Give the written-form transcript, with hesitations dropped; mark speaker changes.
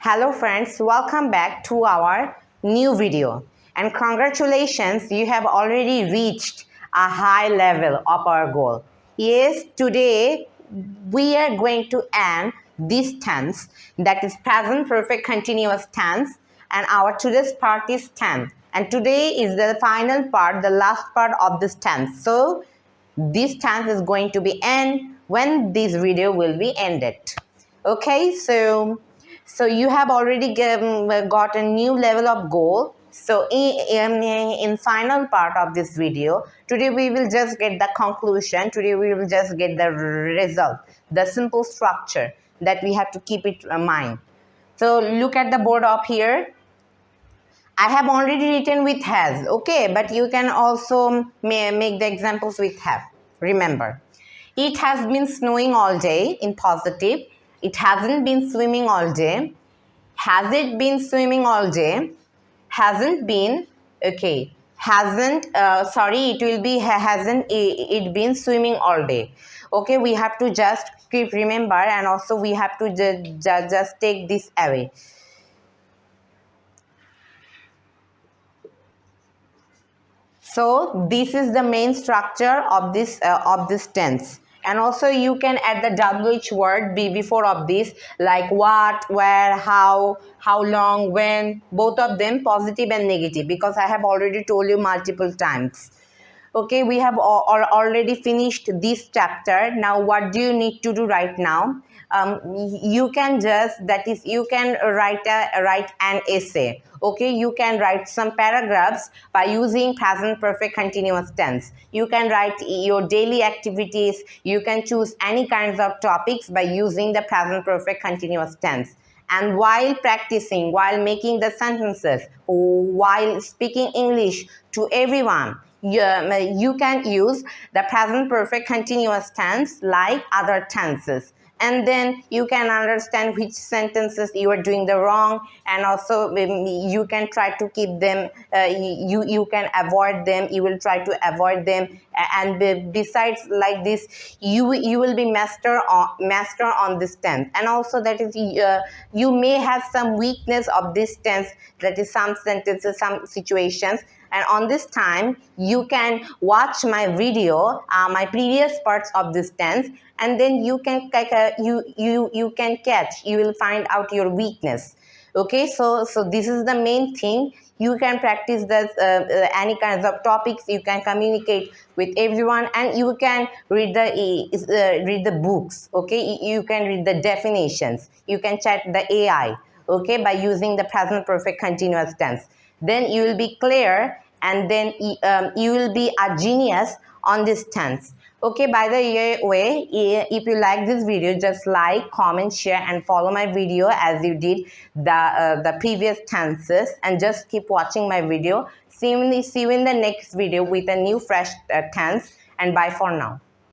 Speaker 1: Hello friends, welcome back to our new video, and congratulations, you have already reached a high level of our goal. Yes, today we are going to end this tense, that is present perfect continuous tense, and our today's part is tense, and today is the final part, the last part of this tense. So this tense is going to be end when this video will be ended. Okay, so you have already got a new level of goal. So in final part of this video, today we will just get the conclusion. Today we will just get the result, the simple structure that we have to keep it in mind. So look at the board up here. I have already written with has, okay, but you can also make the examples with have. Remember, it has been snowing all day in positive. It hasn't been swimming all day. Has it been swimming all day? Hasn't been, okay. Hasn't, sorry, it will be hasn't it been swimming all day. Okay, we have to just keep remember, and also we have to just take this away. So this is the main structure of this tense, and also you can add the WH word before of this, like what, where, how long, when, both of them positive and negative, because I have already told you multiple times. Okay, we have already finished this chapter. Now what do you need to do right now? You can just, that is, you can write an essay. Okay, you can write some paragraphs by using present perfect continuous tense. You can write your daily activities. You can choose any kinds of topics by using the present perfect continuous tense. And while practicing, while making the sentences, while speaking English to everyone, you can use the present perfect continuous tense like other tenses, and then you can understand which sentences you are doing the wrong, and also you can try to keep them, you can avoid them, you will try to avoid them, and besides like this, you will be master on this tense. And also that is, you may have some weakness of this tense, that is some sentences, some situations, and on this time you can watch my video, my previous parts of this tense, and then you can you can catch, you will find out your weakness. Okay, so this is the main thing. You can practice this any kinds of topics, you can communicate with everyone, and you can read the books. Okay, you can read the definitions, you can chat the AI, okay, by using the present perfect continuous tense. Then you will be clear, and then you will be a genius on this tense. Okay, by the way, if you like this video, just like, comment, share, and follow my video as you did the previous tenses, and just keep watching my video. See you in the next video with a new fresh tense, and bye for now.